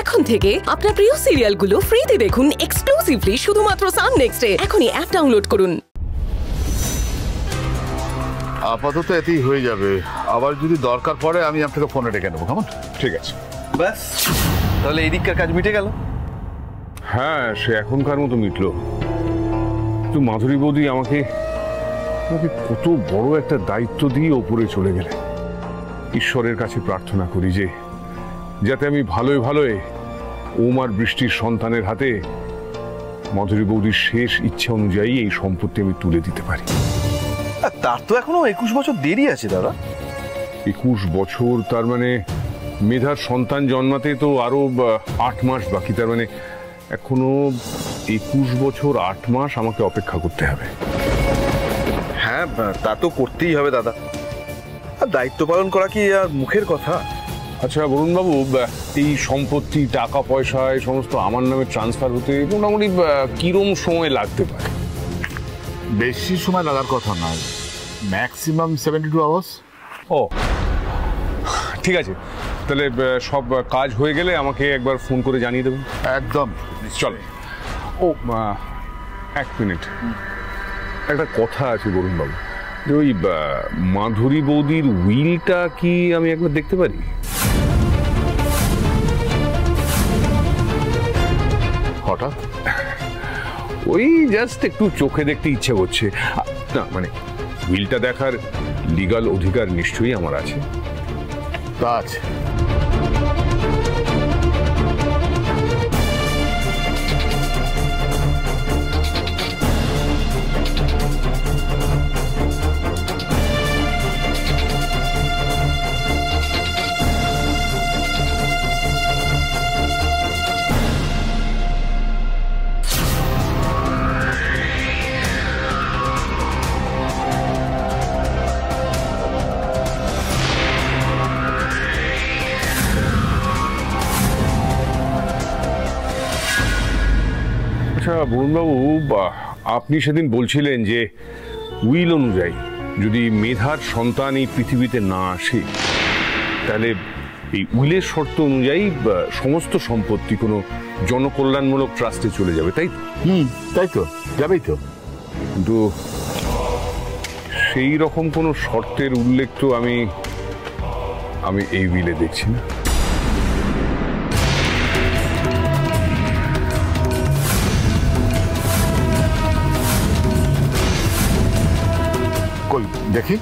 এখন থেকে আপনার প্রিয় সিরিয়ালগুলো ফ্রিতে দেখুন এক্সক্লুসিভলি শুধুমাত্র সান নেক্সটে। এখনই অ্যাপ ডাউনলোড করুন। আপাতত এতেই হয়ে যাবে, আবার যদি দরকার পড়ে আমি আপনাকে ফোনে ডেকে নেবো। কেমন? ঠিক আছে, ব্যাস তাহলে এই দিককার কাজ মিটে গেল। হ্যাঁ, সে এখনকার মতো মিটলো। কিন্তু মাধুরী বৌদি আমাকে কত বড় একটা দায়িত্ব দিয়ে ওপরে চলে গেলে। ঈশ্বরের কাছে প্রার্থনা করি যে যাতে আমি ভালোই ভালোই ওমার বৃষ্টির সন্তানের হাতে মাধুরী বৌদির শেষ ইচ্ছা অনুযায়ী এই সম্পত্তি আমি তুলে দিতে পারি। তার তো এখনো 21 বছর দেরি আছে দাদা। 21 বছর, তার মানে মেধার সন্তান জন্মাতে তো আরো 8 মাস বাকি। তার মানে এখনো 21 বছর 8 মাস আমাকে অপেক্ষা করতে হবে। হ্যাঁ, তা তো করতেই হবে দাদা। আর দায়িত্ব পালন করা কি আর মুখের কথা? আচ্ছা বরুণবাবু, এই সম্পত্তি, টাকা পয়সা এই সমস্ত আমার নামে ট্রান্সফার হতে মোটামুটি কিরম সময় লাগতে পারে? বেশি সময় লাগার কথা নয়, ম্যাক্সিমাম 72 আওয়ার্স। ও ঠিক আছে, তাহলে সব কাজ হয়ে গেলে আমাকে একবার ফোন করে জানিয়ে দেবেন। একদম। চলে। ও 1 মিনিট, একটা কথা আছে বরুণবাবু, যে ওই মাধুরী বৌদির উইলটা কি আমি একবার দেখতে পারি? হঠাৎ ওই জাস্ট একটু চোখে দেখতে ইচ্ছে করছে। না মানে উইলটা দেখার লিগাল অধিকার নিশ্চয়ই আমার আছে। তা আছে। আচ্ছা বরুণবাবু, আপনি সেদিন বলছিলেন যে উইল অনুযায়ী যদি মেধার সন্তান এই পৃথিবীতে না আসে, তাহলে এই উইলের শর্ত অনুযায়ী সমস্ত সম্পত্তি কোনো জনকল্যাণমূলক ট্রাস্টে চলে যাবে, তাই তো? তাই তো, যাবেই তো। কিন্তু সেই রকম কোনো শর্তের উল্লেখ তো আমি এই উইলে দেখছি না। কই দেখি।